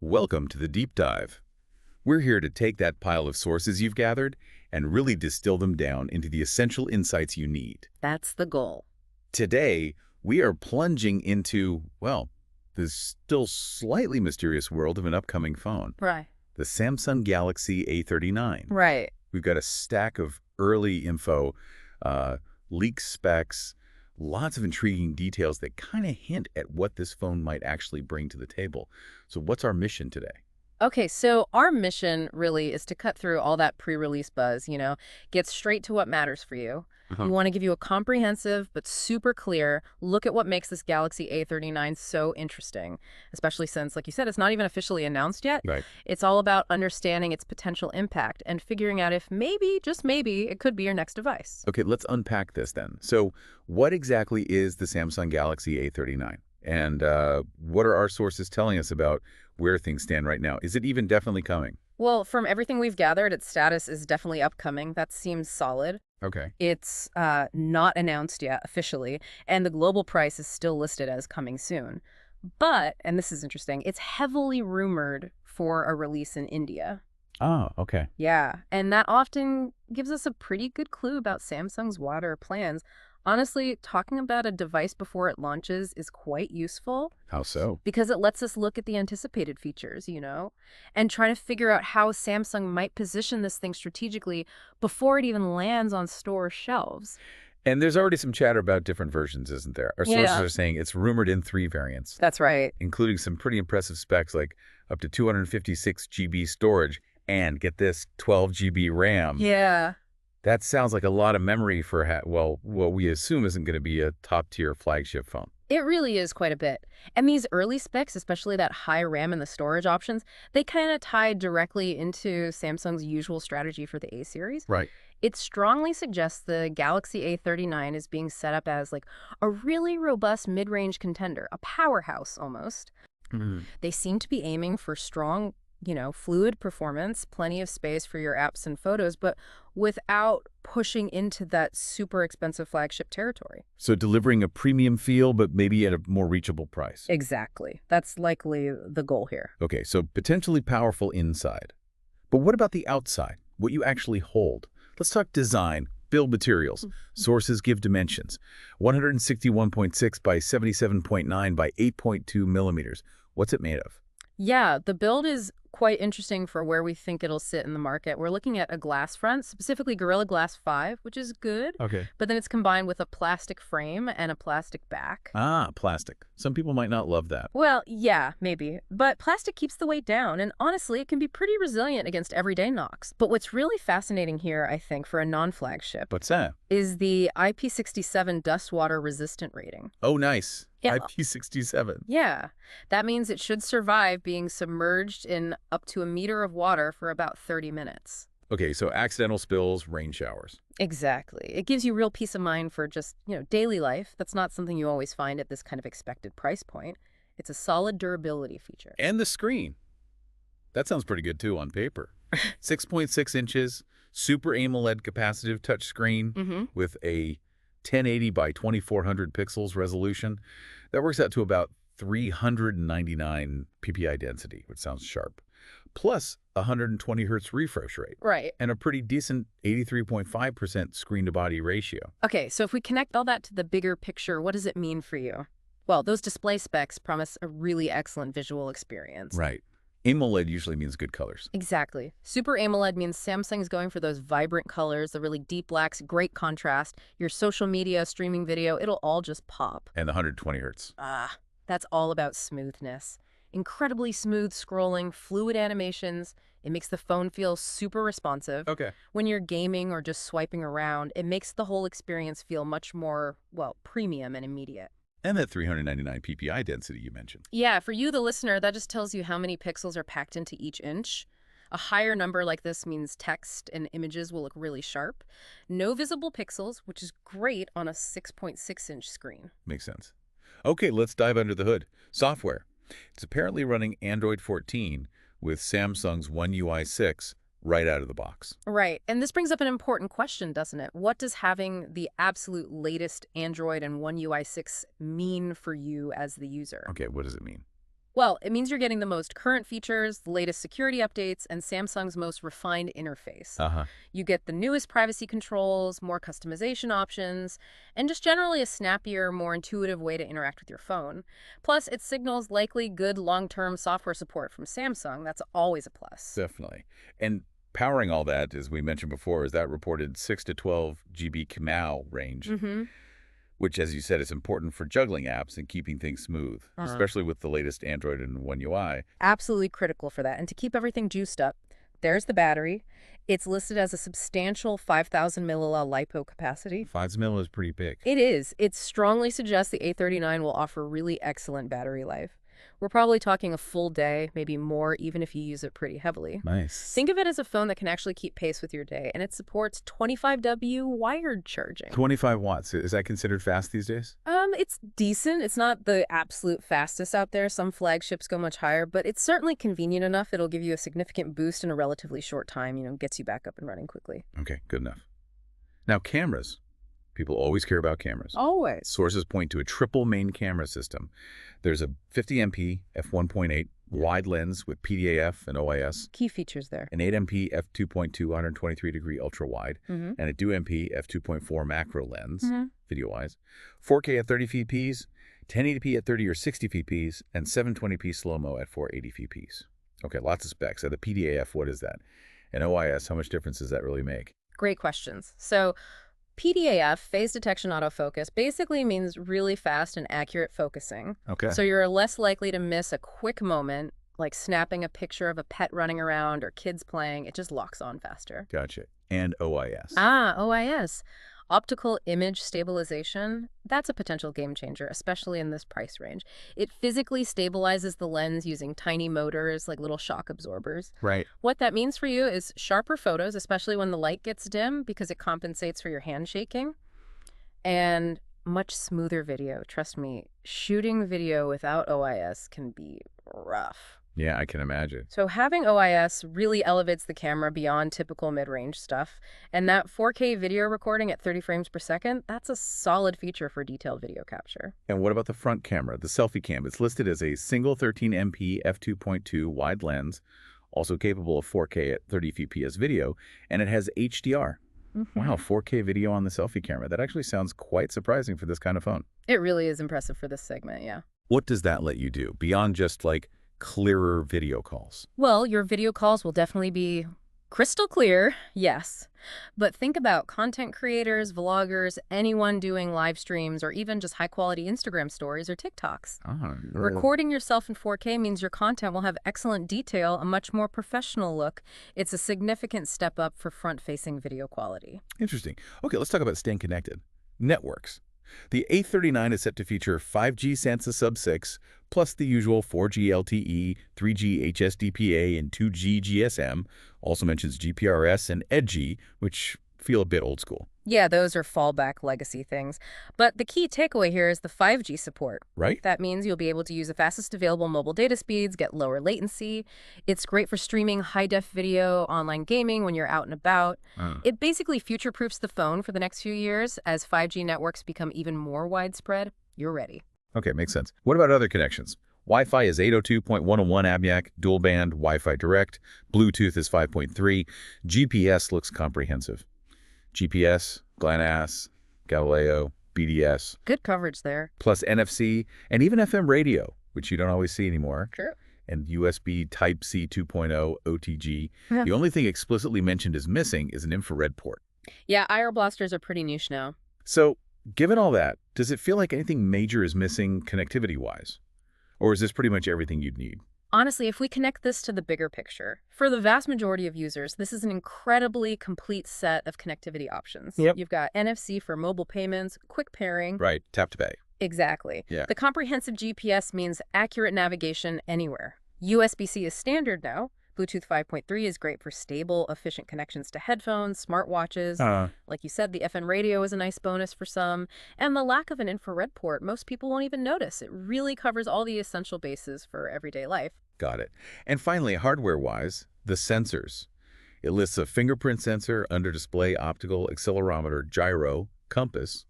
Welcome to the Deep Dive. We're here to take that pile of sources you've gathered and really distill them down into the essential insights you need. That's the goal. Today, we are plunging into, well, the still slightly mysterious world of an upcoming phone, Right. the Samsung Galaxy A39. Right. We've got a stack of early info, leaked specs, lots of intriguing details that kind of hint at what this phone might actually bring to the table. So what's our mission today? Okay, so our mission really is to cut through all that pre-release buzz, get straight to what matters for you. We want to give you a comprehensive but super clear look at what makes this Galaxy A39 so interesting, especially since, like you said, it's not even officially announced yet. Right. It's all about understanding its potential impact and figuring out if maybe, just maybe, it could be your next device. Okay, let's unpack this then. So what exactly is the Samsung Galaxy A39? And what are our sources telling us about where things stand right now? Is it even definitely coming? Well, from everything we've gathered, its status is definitely upcoming. That seems solid. Okay. It's not announced yet officially, and the global price is still listed as coming soon. But, and this is interesting, it's heavily rumored for a release in India. Oh, okay. Yeah, and that often gives us a pretty good clue about Samsung's wider plans. Honestly, talking about a device before it launches is quite useful How so? because it lets us look at the anticipated features, and try to figure out how Samsung might position this thing strategically before it even lands on store shelves. And there's already some chatter about different versions, isn't there? Our sources Yeah. are saying it's rumored in 3 variants, That's right. including some pretty impressive specs like up to 256 GB storage and, get this, 12 GB RAM. Yeah. That sounds like a lot of memory for, what we assume isn't going to be a top-tier flagship phone. It really is quite a bit. And these early specs, especially that high RAM and the storage options, they kind of tie directly into Samsung's usual strategy for the A series. Right. It strongly suggests the Galaxy A39 is being set up as like a really robust mid-range contender, a powerhouse almost. They seem to be aiming for strong, fluid performance, plenty of space for your apps and photos, but without pushing into that super expensive flagship territory. So delivering a premium feel, but maybe at a more reachable price. Exactly. That's likely the goal here. Okay, so potentially powerful inside. But what about the outside? What you actually hold? Let's talk design, build materials. Sources give dimensions. 161.6 by 77.9 by 8.2 millimeters. What's it made of? Yeah, the build is quite interesting for where we think it'll sit in the market. We're looking at a glass front, specifically Gorilla Glass 5, which is good. Okay. But then it's combined with a plastic frame and a plastic back. Ah, plastic. Some people might not love that. Well, yeah, maybe. But plastic keeps the weight down, and honestly, it can be pretty resilient against everyday knocks. But what's really fascinating here, I think, for a non-flagship What's that? is the IP67 dust water resistant rating. Oh, nice. Yeah. IP67. Yeah, that means it should survive being submerged in up to a meter of water for about 30 minutes. Okay, so accidental spills, rain showers. Exactly. It gives you real peace of mind for just, daily life. That's not something you always find at this kind of expected price point. It's a solid durability feature. And the screen. That sounds pretty good, too, on paper. 6.6 inches, Super AMOLED capacitive touchscreen with a 1080 by 2400 pixels resolution. That works out to about 399 ppi density, which sounds sharp. Plus 120 hertz refresh rate. Right. And a pretty decent 83.5% screen-to-body ratio. Okay, so if we connect all that to the bigger picture, what does it mean for you? Well, those display specs promise a really excellent visual experience. Right. AMOLED usually means good colors. Exactly. Super AMOLED means Samsung's going for those vibrant colors, the really deep blacks, great contrast. Your social media, streaming video, it'll all just pop. And the 120 hertz. That's all about smoothness. Incredibly smooth scrolling, fluid animations. It makes the phone feel super responsive. Okay. When you're gaming or just swiping around, it makes the whole experience feel much more, premium and immediate. And that 399 ppi density you mentioned. Yeah, for you, the listener, that just tells you how many pixels are packed into each inch. A higher number like this means text and images will look really sharp. No visible pixels, which is great on a 6.6-inch screen. Makes sense. Okay, let's dive under the hood. Software. It's apparently running Android 14 with Samsung's One UI 6 right out of the box. Right. And this brings up an important question, doesn't it? What does having the absolute latest Android and One UI 6 mean for you as the user? Okay, what does it mean? Well, it means you're getting the most current features, the latest security updates, and Samsung's most refined interface. Uh-huh. You get the newest privacy controls, more customization options, and just generally a snappier, more intuitive way to interact with your phone. Plus, it signals likely good long-term software support from Samsung. That's always a plus. Definitely. And powering all that, as we mentioned before, is that reported 6 to 12 GB KMAO range, Mm-hmm. which, as you said, is important for juggling apps and keeping things smooth, especially with the latest Android and One UI. Absolutely critical for that. And to keep everything juiced up, there's the battery. It's listed as a substantial 5,000 milliliter LiPo capacity. 5 mil is pretty big. It is. It strongly suggests the A39 will offer really excellent battery life. We're probably talking a full day, maybe more, even if you use it pretty heavily. Nice. Think of it as a phone that can actually keep pace with your day, and it supports 25W wired charging. 25 watts. Is that considered fast these days? It's decent. It's not the absolute fastest out there. Some flagships go much higher, but it's certainly convenient enough. It'll give you a significant boost in a relatively short time, gets you back up and running quickly. Okay, good enough. Now, cameras. People always care about cameras. Always. Sources point to a triple main camera system. There's a 50MP f1.8 wide lens with PDAF and OIS, Key features there. an 8MP f2.2 123-degree ultra-wide, and a 2MP f2.4 macro lens, video-wise, 4K at 30 fps, 1080p at 30 or 60 fps, and 720p slow-mo at 480 fps. Okay, lots of specs. So the PDAF, what is that? And OIS, how much difference does that really make? Great questions. So PDAF, phase detection autofocus, basically means really fast and accurate focusing. Okay. So you're less likely to miss a quick moment, like snapping a picture of a pet running around or kids playing. It just locks on faster. Gotcha. And OIS. OIS. Optical image stabilization, that's a potential game changer, especially in this price range. It physically stabilizes the lens using tiny motors, like little shock absorbers. Right. What that means for you is sharper photos, especially when the light gets dim, because it compensates for your hand shaking. And much smoother video. Trust me, shooting video without OIS can be rough. Yeah, I can imagine. So having OIS really elevates the camera beyond typical mid-range stuff. And that 4K video recording at 30 frames per second, that's a solid feature for detailed video capture. And what about the front camera, the selfie cam? It's listed as a single 13MP f2.2 wide lens, also capable of 4K at 30 fps video, and it has HDR. Wow, 4K video on the selfie camera. That actually sounds quite surprising for this kind of phone. It really is impressive for this segment, yeah. What does that let you do beyond just like clearer video calls? Well, your video calls will definitely be crystal clear, yes. But think about content creators, vloggers, anyone doing live streams, or even just high-quality Instagram stories or TikToks. Recording yourself in 4K means your content will have excellent detail, a much more professional look. It's a significant step up for front-facing video quality. Interesting. Okay, let's talk about staying connected. Networks. The A39 is set to feature 5G Sansa Sub-6, plus the usual 4G LTE, 3G HSDPA, and 2G GSM. Also mentions GPRS and EDGE, which feel a bit old school. Yeah, those are fallback legacy things. But the key takeaway here is the 5G support. Right? That means you'll be able to use the fastest available mobile data speeds, get lower latency. It's great for streaming high-def video, online gaming when you're out and about. It basically future-proofs the phone for the next few years. As 5G networks become even more widespread, you're ready. Okay, makes sense. What about other connections? Wi-Fi is 802.101 ABYAC, dual band, Wi-Fi direct, Bluetooth is 5.3, GPS looks comprehensive. GPS, GLONASS, Galileo, BDS. Good coverage there. Plus NFC and even FM radio, which you don't always see anymore. True. And USB Type-C 2.0 OTG. Yeah. The only thing explicitly mentioned as missing is an infrared port. Yeah, IR blasters are pretty niche now. So, given all that, does it feel like anything major is missing connectivity-wise? Or is this pretty much everything you'd need? Honestly, if we connect this to the bigger picture, for the vast majority of users, this is an incredibly complete set of connectivity options. Yep. You've got NFC for mobile payments, quick pairing. Right, tap to pay. Exactly. Yeah. The comprehensive GPS means accurate navigation anywhere. USB-C is standard now. Bluetooth 5.3 is great for stable, efficient connections to headphones, smartwatches. Like you said, the FM radio is a nice bonus for some. And the lack of an infrared port, most people won't even notice. It really covers all the essential bases for everyday life. Got it. And finally, hardware-wise, the sensors. It lists a fingerprint sensor, under-display optical accelerometer, gyro, compass,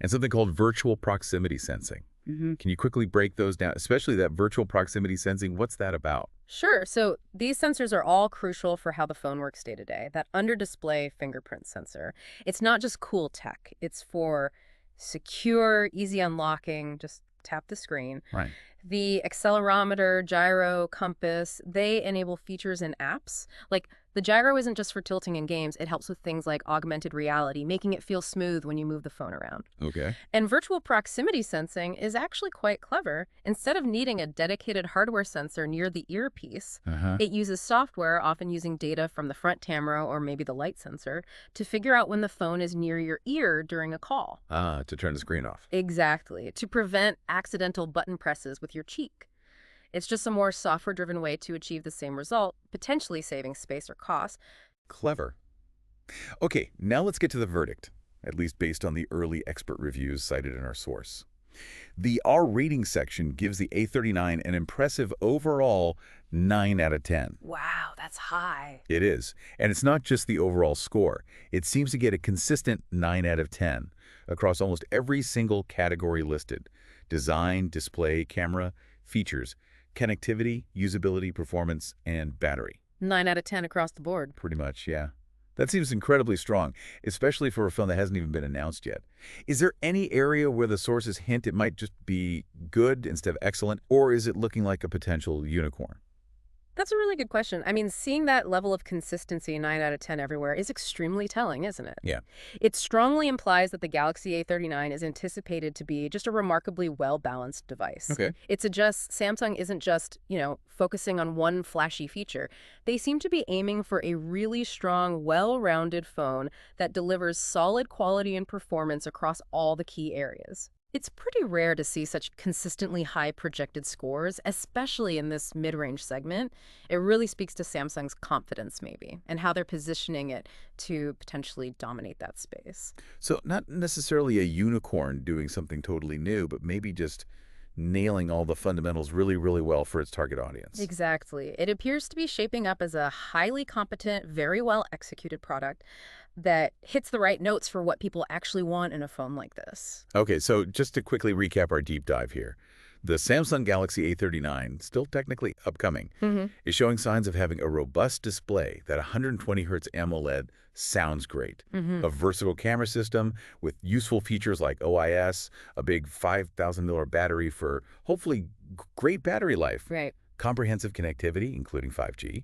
and something called virtual proximity sensing. Can you quickly break those down, especially that virtual proximity sensing? What's that about? Sure. So these sensors are all crucial for how the phone works day to day. That under-display fingerprint sensor. It's not just cool tech. It's for secure, easy unlocking. Just tap the screen. Right. The accelerometer, gyro, compass, they enable features in apps. Like the gyro isn't just for tilting in games. It helps with things like augmented reality, making it feel smooth when you move the phone around. Okay. And virtual proximity sensing is actually quite clever. Instead of needing a dedicated hardware sensor near the earpiece, it uses software, often using data from the front camera or maybe the light sensor, to figure out when the phone is near your ear during a call. Ah, to turn the screen off. Exactly, to prevent accidental button presses with your cheek. It's just a more software-driven way to achieve the same result, potentially saving space or cost. Clever. Okay, now let's get to the verdict, at least based on the early expert reviews cited in our source. The R rating section gives the A39 an impressive overall 9 out of 10. Wow, that's high. It is. And it's not just the overall score. It seems to get a consistent 9 out of 10 across almost every single category listed: design, display, camera, features, connectivity, usability, performance, and battery. 9 out of 10 across the board. Pretty much, yeah. That seems incredibly strong, especially for a phone that hasn't even been announced yet. Is there any area where the sources hint it might just be good instead of excellent, or is it looking like a potential unicorn? That's a really good question. I mean, seeing that level of consistency, 9 out of 10 everywhere, is extremely telling, isn't it? Yeah. It strongly implies that the Galaxy A39 is anticipated to be just a remarkably well-balanced device. Okay. It suggests Samsung isn't just, focusing on one flashy feature. They seem to be aiming for a really strong, well-rounded phone that delivers solid quality and performance across all the key areas. It's pretty rare to see such consistently high projected scores, especially in this mid-range segment. It really speaks to Samsung's confidence, maybe, and how they're positioning it to potentially dominate that space. So not necessarily a unicorn doing something totally new, but maybe just nailing all the fundamentals really, really well for its target audience. Exactly. It appears to be shaping up as a highly competent, very well executed product that hits the right notes for what people actually want in a phone like this. Okay, so just to quickly recap our deep dive here. The Samsung Galaxy A39, still technically upcoming, is showing signs of having a robust display. That 120 Hz AMOLED sounds great. A versatile camera system with useful features like OIS, a big $5,000 battery for hopefully great battery life. Right. Comprehensive connectivity, including 5G.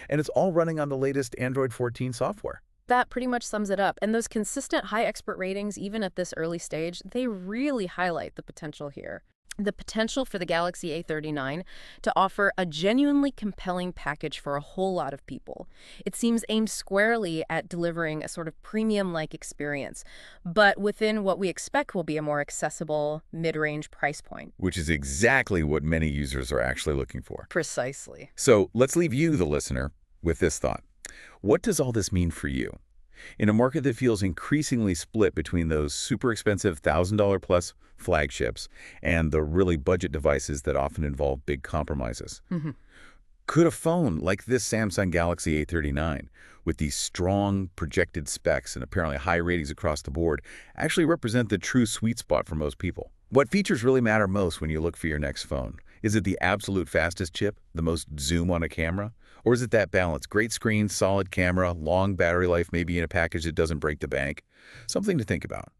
And it's all running on the latest Android 14 software. That pretty much sums it up. And those consistent high expert ratings, even at this early stage, they really highlight the potential here. The potential for the Galaxy A39 to offer a genuinely compelling package for a whole lot of people. It seems aimed squarely at delivering a sort of premium-like experience, but within what we expect will be a more accessible, mid-range price point. Which is exactly what many users are actually looking for. Precisely. So let's leave you, the listener, with this thought. What does all this mean for you? In a market that feels increasingly split between those super expensive $1,000 plus flagships and the really budget devices that often involve big compromises, could a phone like this Samsung Galaxy A39, with these strong projected specs and apparently high ratings across the board, actually represent the true sweet spot for most people? What features really matter most when you look for your next phone? Is it the absolute fastest chip, the most zoom on a camera? Or is it that balance? Great screen, solid camera, long battery life, maybe in a package that doesn't break the bank? Something to think about.